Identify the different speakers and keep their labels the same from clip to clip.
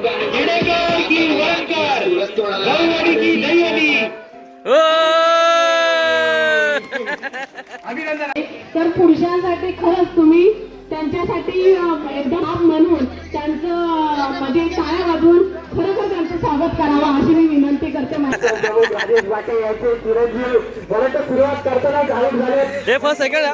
Speaker 1: खेडेकर की वरणकर, गौवाडी की दहीहंडी. अभिनंदन.
Speaker 2: तर पुरुषांसाठी खरंच तुम्ही त्यांच्यासाठी एकदम म्हणून त्यांचं म्हणजे टाळ्या वाजवून खरोखर त्यांचं स्वागत करावं अशी मी विनंती करते.
Speaker 1: राजेश वाटे याचे चिरंजीव परंतु सुरुवात करताना घालून झाले.
Speaker 3: हे फर्स्ट सेकंड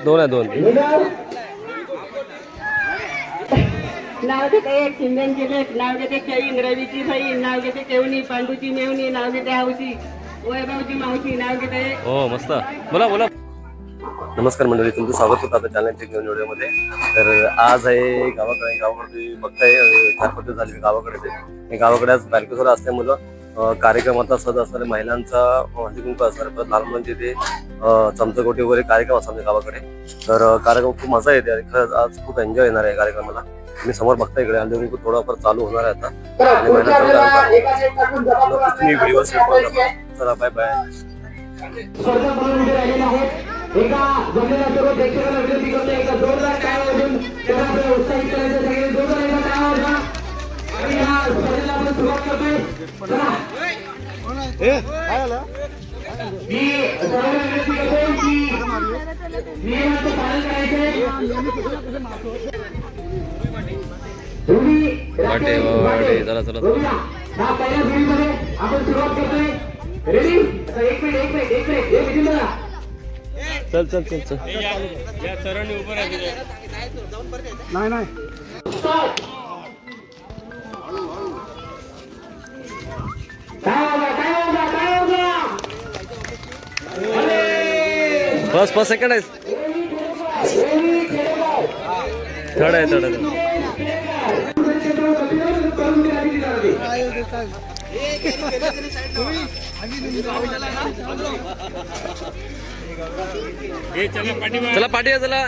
Speaker 3: दोन
Speaker 2: नाव घेते चिंदनची लेख, नाव घेते केईन रवीची बहीण, नाव घेते केवणी पांडूची मेवणी, नाव घेते हौशी वैभवची मावशी, नाव घेते.
Speaker 3: हो मस्त. बोला. नमस्कार मंडळी, तुमचं स्वागत होतं आता चॅनलच्या घेऊन व्हिडिओमध्ये. तर आज आहे गावाकडे बघताय 4-5 दिवस झाले गावाकडे. गावाकडे आज बालकेश्वर असल्यामुळं कार्यक्रमाचा सज असणारे महिलांचा हळदी कुंकू असणार, परत लहान मुलांचे ते चमचकोटी वगैरे कार्यक्रम असतात गावाकडे. तर कार्यक्रम खूप मजा येते आणि खरंच आज खूप एन्जॉय येणार आहे कार्यक्रमाला. मी समोर बघता इकडे हळदी कुंकू थोडाफार चालू होणार आहे आता आणि तुम्ही व्हिडिओ चला बाय बाय.
Speaker 1: एका जमलेल्या सर्व प्रेक्षकांना विनंती करतो, एका जोरदार टाळ्या वाजवून त्यांना उत्साहित करायचं. सगळे जोरदार एकदा टाळ्या वाजवा आणि या स्पर्धेला आपण सुरुवात करतोय. चला मी सर्वांना विनंती करतो की नियमांचं पालन करायचे.
Speaker 3: चला
Speaker 1: हा पहिल्या फेरीमध्ये आपण सुरुवात करतोय. रेडी? एक मिनिट बघा.
Speaker 3: चल
Speaker 1: नाही
Speaker 3: फर्स्ट सेकंड आहे, थर्ड आहे. चला पाठी आहे. चला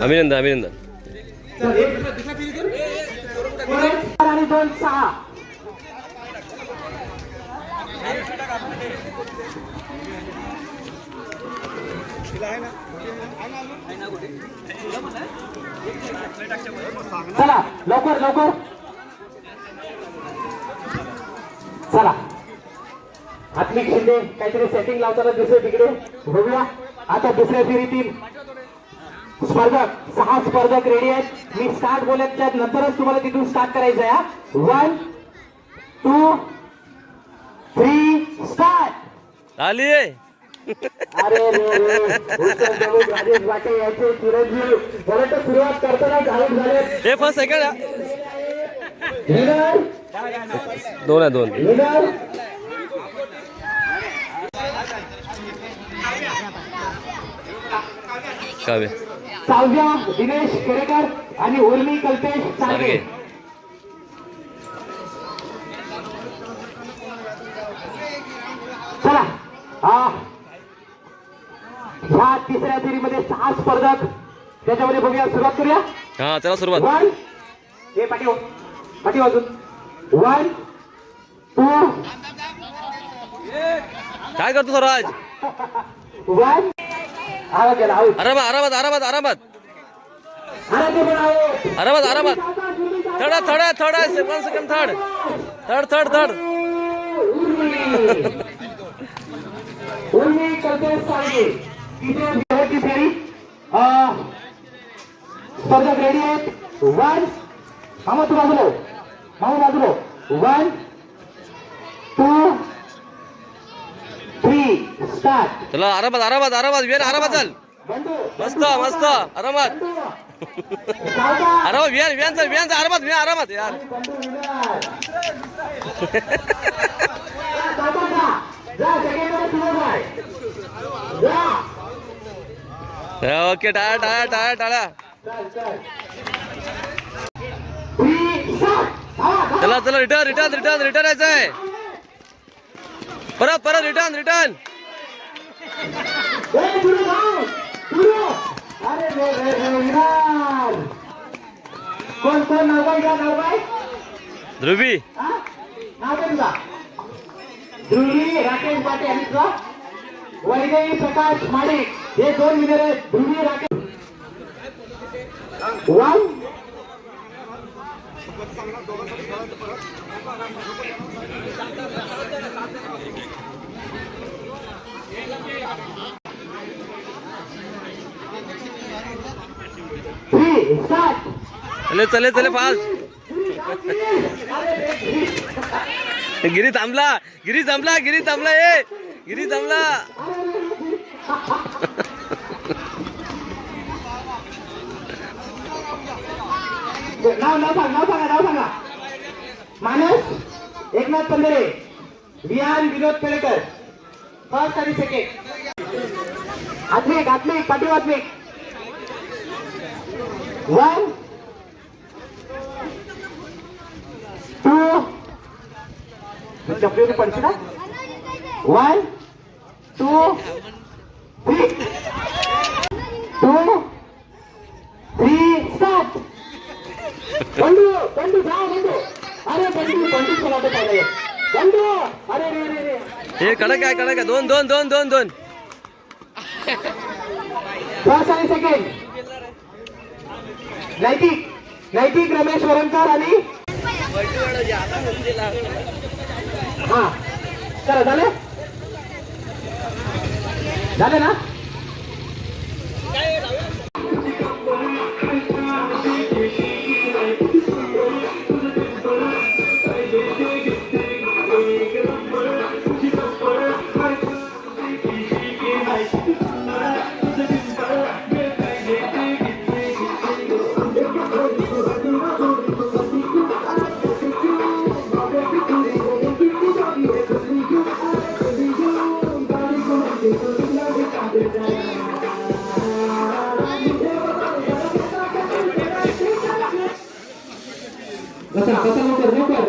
Speaker 3: अभिनंदन.
Speaker 1: आणि 2-6 चला लवकर चला. आत्मिक शिंदे काहीतरी सेटिंग लावताना दिसतोय तिकडे, बघूया. आता दुसऱ्या फेरीतील स्पर्धक 6 स्पर्धक रेडी आहेत. मी स्टार्ट बोलत नंतरच तुम्हाला तिथून स्टार्ट करायचं आहे. 1 2 3 स्टार्ट.
Speaker 3: आली.
Speaker 1: अरे राजेश वाटे याचे चिरंजीव परंतु सुरुवात करताना घालून झाले.
Speaker 3: हे फर्स्ट सेकंड दोन काव्य
Speaker 1: साव्या दिनेश केरेकर आणि उर्मी कल्पेश सारखे. चला ह्या तिसऱ्या फेरीमध्ये 6 स्पर्धक, त्याच्यामध्ये बघूया. सुरुवात करूया.
Speaker 3: हा चला सुरुवात.
Speaker 1: 1 हे पाठी वाजून 1 2
Speaker 3: काय करतो स्वराज?
Speaker 1: 1
Speaker 3: आरामात थर्ड 1 सेकंड थर्ड.
Speaker 1: उर्मी कल्पेश सारखे. तिसरी फेरी स्पर्धक रेडी आहेत. 1 मामा बाजूलो 1 2 3 स्टार्ट.
Speaker 3: चला आरामात चल. मस्त आरामात व्यान आरामात यार. ओके टाळा. चला रिटर्न यायचंय. परत रिटर्न.
Speaker 1: कोण नाव
Speaker 3: ध्रुवी
Speaker 1: ध्रुवी राकेश पाटे आणि वैदेही प्रकाश माडिक हे 2 विनर आहेत. ध्रुवी राकेश 1 3 स्टार्ट
Speaker 3: चले चले चले फास्ट गिरी थांबला गिरी थांबला गिरी थांबला ए गिरी थांबला
Speaker 1: नाव सांगा मानस एकनाथ पंधरे विहान विनोद पेडकर फर्स्ट आणि सेकंड आत्मिक पाटील आत्मिक 1 2 चपलीने पडची ना 1 2 3 2 3 स्टार्ट बंडू जा बंडू अरे बंडू चला पाहिजे बंडू अरे रे
Speaker 3: हे कडक आहे दोन दोन दोन दोन दोन
Speaker 1: फर्स्ट आणि सेकंड नैतिक रमेश वरणकर आणि हा चला झाले ना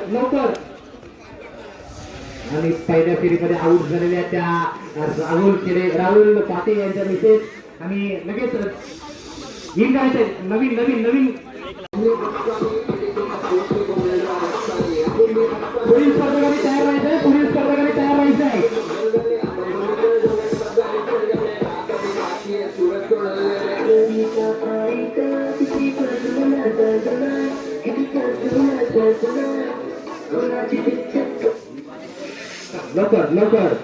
Speaker 1: लवकर आणि पहिल्या फेरीमध्ये आउट झालेल्या त्या राहुल पाटे यांच्या मिसेस आणि लगेच येऊन जायचं नवीन पुढील स्पर्धकांनी तयार व्हायचंय लवकर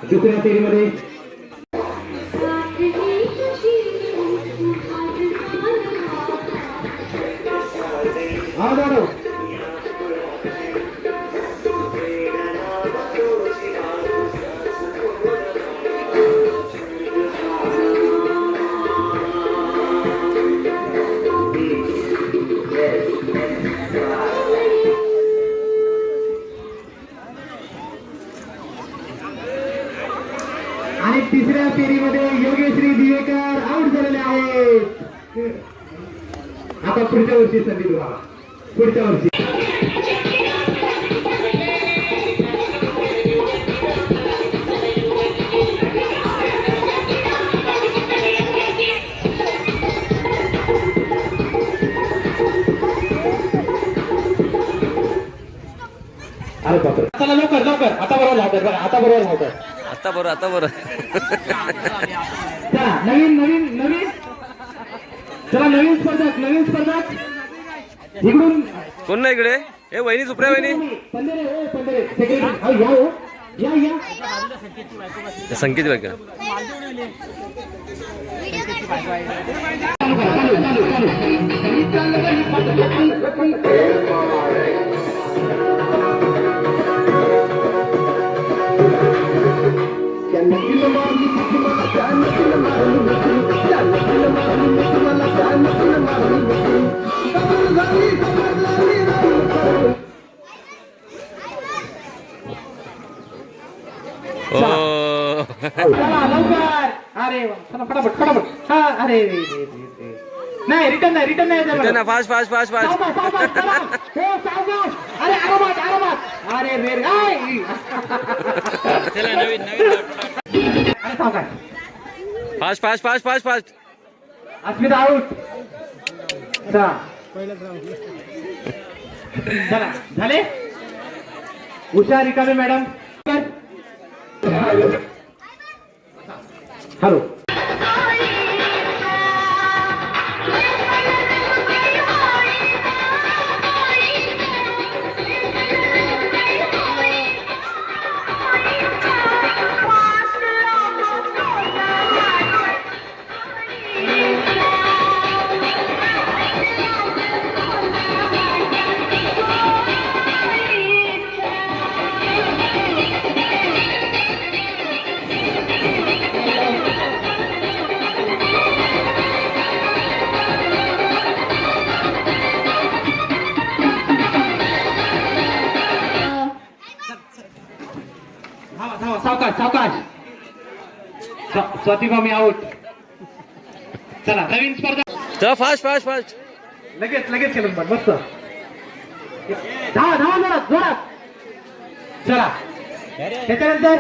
Speaker 1: दुसऱ्या फेरीमध्ये आणि तिसऱ्या फेरीमध्ये योगेश्री दिवेकर आउट झालेले आहेत. आता पुढच्या वर्षी संधी तुम्हाला पुढच्या वर्षी अरे बापरे चला लवकर आता बरोबर चला नवीन चला नवीन स्पर्धक इकडून
Speaker 3: कोण नाही इकडे हे वहिनी सुप्रिया वहिनी
Speaker 1: पंधरे या
Speaker 3: संकेत बायका
Speaker 1: अरे फटाफट हा अरे नाही रिटर्न नाही
Speaker 3: फास्ट
Speaker 1: अरे आरामात अरे रे
Speaker 3: फास्ट
Speaker 1: अस्मिता आउट चला झाले उषा रिकामे मॅडम हॅलो धावा सावकाश सावकाश. स्वाती मामी आउट. चला नवीन स्पर्धा.
Speaker 3: चला फास्ट फास्ट फास्ट.
Speaker 1: लगेच खेळून पण मस्त. धावा जोरात जोरात. चला त्याच्यानंतर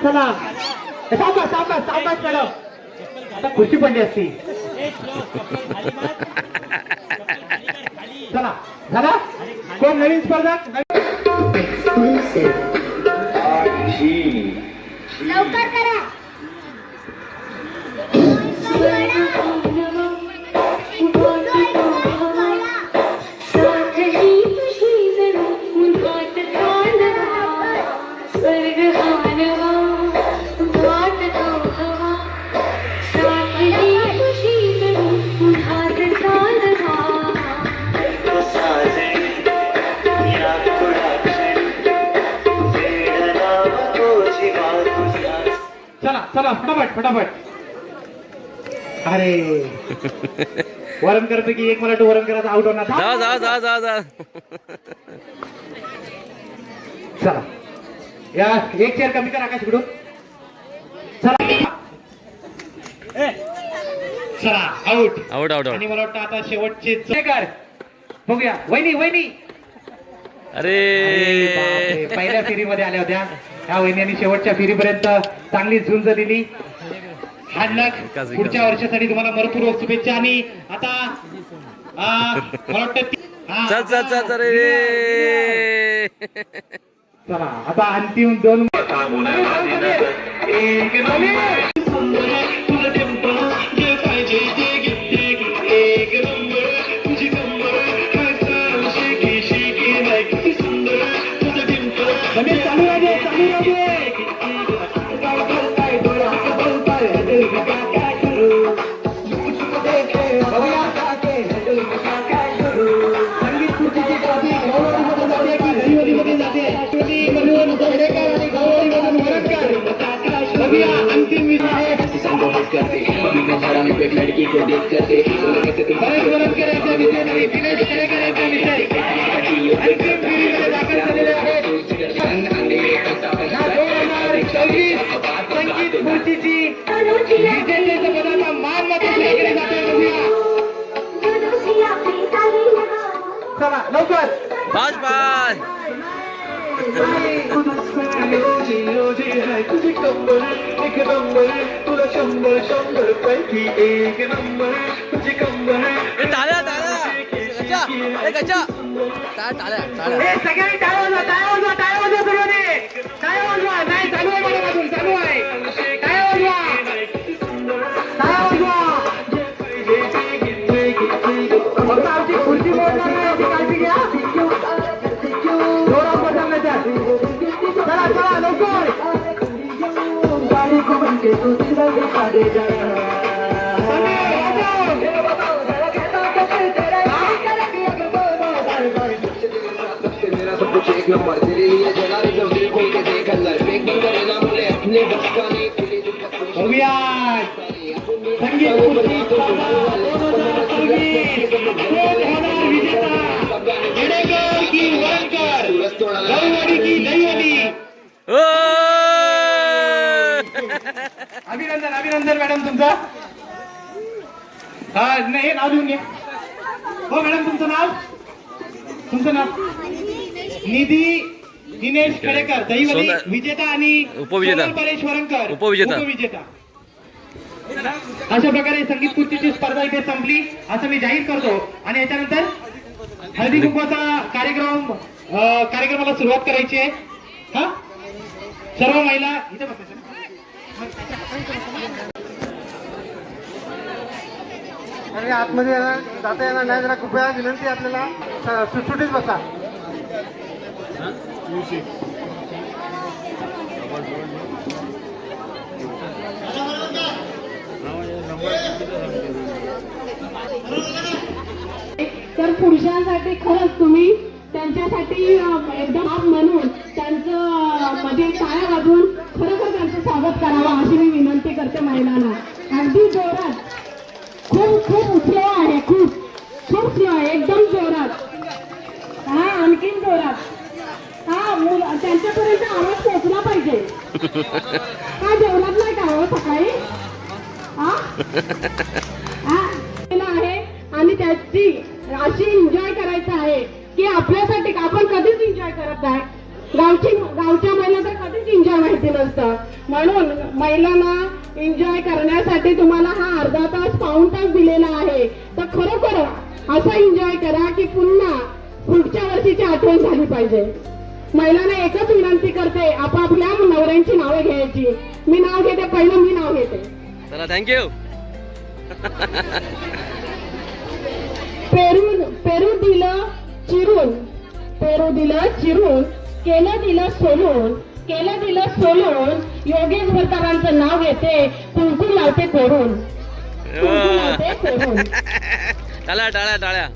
Speaker 1: चला सावकाश मॅडम. आता खुर्ची पडली असती. चला झाला. कोण नवीन स्पर्धक?
Speaker 4: लवकर करा.
Speaker 1: चला फटाफट. अरे वरणकर पैकी एक मला वरणकराचा आउट होणार.
Speaker 3: जा.
Speaker 1: चला या एक चेअर कमी करा आकाश इकडून. चला आउट. आणि मला वाटतं आता शेवटचे कर बघूया. वहिनी
Speaker 3: अरे
Speaker 1: बापरे, पहिल्या फेरीमध्ये आल्या होत्या ह्या वहिन्यांनी. शेवटच्या फेरीपर्यंत चांगली झुंज दिली. हार्डलक. पुढच्या वर्षासाठी तुम्हाला मनपूर्वक शुभेच्छा. आणि आता मला वाटतं
Speaker 3: चल रे.
Speaker 1: चला आता अंतिम 2
Speaker 5: लड़की को देख करके
Speaker 1: संगीत खुर्चीची विजेतेच्या पदाचा मान मात्र केले जाते. चला लवकर
Speaker 3: फास्ट फास्ट.
Speaker 5: तुझी कंबर एक नंबर, तुला 100 पैकी एक नंबर. तुझी कंबर
Speaker 3: टाळ्या
Speaker 1: सगळ्यांनी टाळ्या वाजवा सगळ्यांनी. टाळ्या वाजवा. नाही चालू आहे माझ्यापासून. चालू आहे. टाळ्या वाजवा. फक्त आमची खुर्ची मोडणार नाही याची काळजी घ्या. जोरात बदलण्याच्या. चला लवकर.
Speaker 5: एक नंबर तेरे लिए जला दे जब दिल खोल के देख अंदर फेंक बंद करे ना बोले अपने बस का नहीं खुले दिल का कोई
Speaker 1: बघूया संगीत खुर्ची स्पर्धा 2024 कोण होणार विजेता? येडेकर की वरणकर? गौवाडी की दहीवडी? अभिनंदन मॅडम तुमचं. नाही नाव लिहून घ्या. हो मॅडम तुमचं नाव निधी दिनेश खडेकर दहीवडी विजेता आणि
Speaker 3: उपविजेता
Speaker 1: परेश वरणकर
Speaker 3: उपविजेता.
Speaker 1: अशा प्रकारे संगीत खुर्चीची स्पर्धा इथे संपली असं मी जाहीर करतो. आणि याच्यानंतर हळदी कुंकवाचा कार्यक्रमाला सुरुवात करायची आहे. हा सर्व महिला इथे बसायचं.
Speaker 6: आणि आतमध्ये जाता येणार नाही. जरा कृपया विनंती आपल्याला सुटसुटीत बसा.
Speaker 2: तर पुरुषांसाठी खरंच तुम्ही त्यांच्यासाठी एकदम आप म्हणून त्यांचं म्हणजे टाळ्या वाजवून खरोखर त्यांचं स्वागत करावं अशी मी विनंती करते महिलांना. अगदी जोरात, खूप खूप स्लो आहे, खूप स्लो आहे, एकदम जोरात. हा, आणखीन जोरात. हा, त्यांच्यापर्यंत आवाज पोहोचला पाहिजे. हा, जेवणात नाही का हो सकाळी? हा आहे आणि त्याची अशी एन्जॉय करायचं आहे की आपल्यासाठी आपण कधीच एन्जॉय करत नाही. गावच्या महिला तर कधीच एन्जॉय माहिती नसतं. म्हणून महिलांना एन्जॉय करण्यासाठी तुम्हाला हा अर्धा तास पाऊण तास दिलेला आहे. तर खरोखर असं एन्जॉय करा की पुन्हा पुढच्या वर्षीची आठवण झाली पाहिजे. महिलांना एकच विनंती करते, आपापल्या नवऱ्यांची नावे घ्यायची. मी नाव घेते, पहिलं मी नाव घेते.
Speaker 3: चला, थँक्यू.
Speaker 2: पेरू दिलं चिरून, पेरू दिलं चिरून, केलं दिलं सोलून, योगेश भरकरांचं नाव घेते, कुंकू लावते कोरून.
Speaker 3: टाळ्या टाळ्या टाळ्या.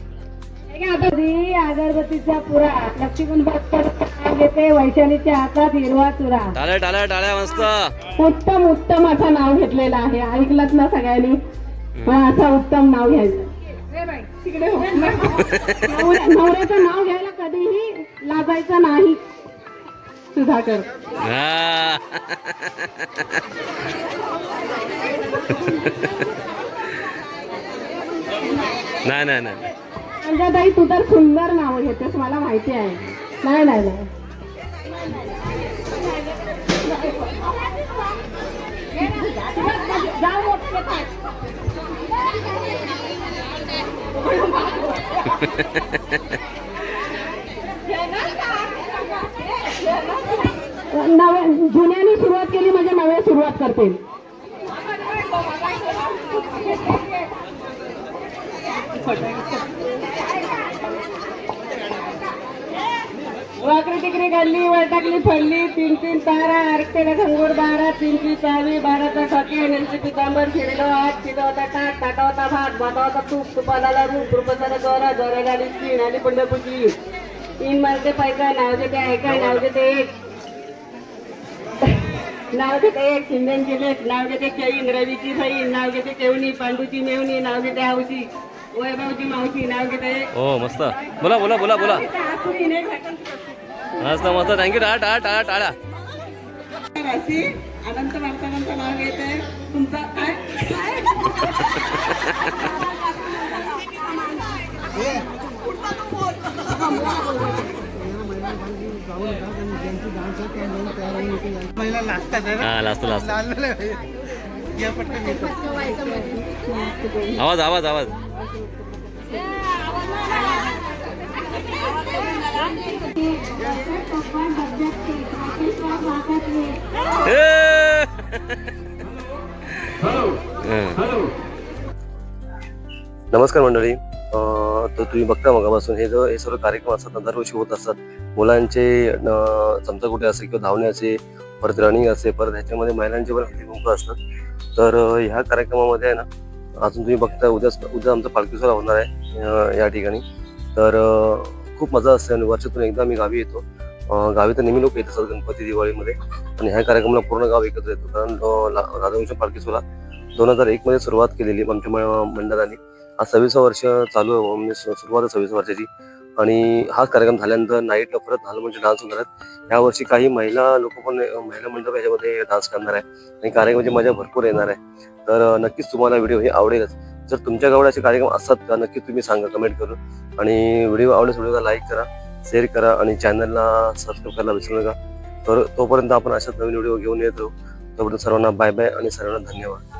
Speaker 2: अगरबत्तीचा पुरा, लक्ष्मण नाव घेते, वैशालीच्या हातात हिरवा चुरा.
Speaker 3: टाळ्या टाळ्या टाळ्या. मस्त.
Speaker 2: उत्तम असं नाव घेतलेलं आहे. ऐकलत ना सगळ्यांनी? असं उत्तम नाव घ्यायचं. तिकडे हो. नवऱ्याचं नाव घ्यायला कधीही लाजायचं नाही. सुधाकर.
Speaker 3: नाही.
Speaker 2: ताई, तू तर सुंदर नाव घेतेस, मला माहिती आहे. नाही. जुन्याने सुरुवात केली म्हणजे नव्या सुरुवात करतील. वाकडी तिकडी गल्ली वैतागली फडली, 3 तारा अरकेला घंगूर बारा, 3 चावी 12चा ठोके, नेलची पितांबर, फिरलो हात, शिजवता टाक, टाकावता भात, भातावता तूप, तुपाला रूप, रुपसाला जोरा, जोरा गाडी स्क्रीन आणि पंढरपूरची 3 मारते पायका, नाव देते ऐका, नाव देते एक, सिंधनची लेख, नाव घेते चैन, रवीची सईन, नाव घेते केवणी, पांडूची मेवणी, नाव घेते हौशी, वैभवची मावशी, नाव घेते.
Speaker 3: हो, मस्त. बोला. मस्त. थँक्यू. टाळ्या टाळ्या.
Speaker 2: राशी अनंत माणसांचं नाव घेते. तुमचा काय
Speaker 6: महिला लाजतात आहे ना?
Speaker 3: हा, लास्ट.
Speaker 6: लाजलेलं आहे. या पटकन येतो.
Speaker 3: आवाज. नमस्कार मंडळी. तर तुम्ही बघता मगापासून हे सर्व कार्यक्रम असतात, दरवर्षी होत असतात. मुलांचे चमचाकुटे असे किंवा धावणे असे, परत रनिंग असे, परत ह्याच्यामध्ये महिलांचे पण हल्ली कुंकू असतात. तर ह्या कार्यक्रमामध्ये आहे ना, अजून तुम्ही बघता उद्या आमचा पालखी सोहळा होणार आहे या ठिकाणी. तर खूप मजा असते आणि वर्षातून एकदा मी गावी येतो. गावी तर नेहमी लोक येत असतात गणपती दिवाळीमध्ये, आणि ह्या कार्यक्रमाला पूर्ण गाव एकत्र येतो. कारण राधाकृष्ण पालखी सोहळा 2001 मध्ये सुरुवात केलेली आमच्या मंडळाने. आज 26 वर्ष चालू आहे, म्हणजे सुरुवात आहे 26 वर्षाची. आणि हा कार्यक्रम झाल्यानंतर नाईटला परत लहान म्हणजे डान्स होणार आहेत. यावर्षी काही महिला लोक पण, महिला मंडप याच्यामध्ये डान्स करणार आहे आणि कार्यक्रमाची मजा भरपूर येणार आहे. तर नक्कीच तुम्हाला व्हिडिओ हे आवडेलच. जर तुमच्या गावात असे कार्यक्रम असतात का, नक्की तुम्ही सांगा कमेंट करून. आणि व्हिडिओ आवडल्यास व्हिडिओला लाईक करा, शेअर करा आणि चॅनलला सबस्क्राईब करायला विसरू नका. तर तोपर्यंत आपण अशाच नवीन व्हिडिओ घेऊन येतो. तोपर्यंत सर्वांना बाय बाय आणि सर्वांना धन्यवाद.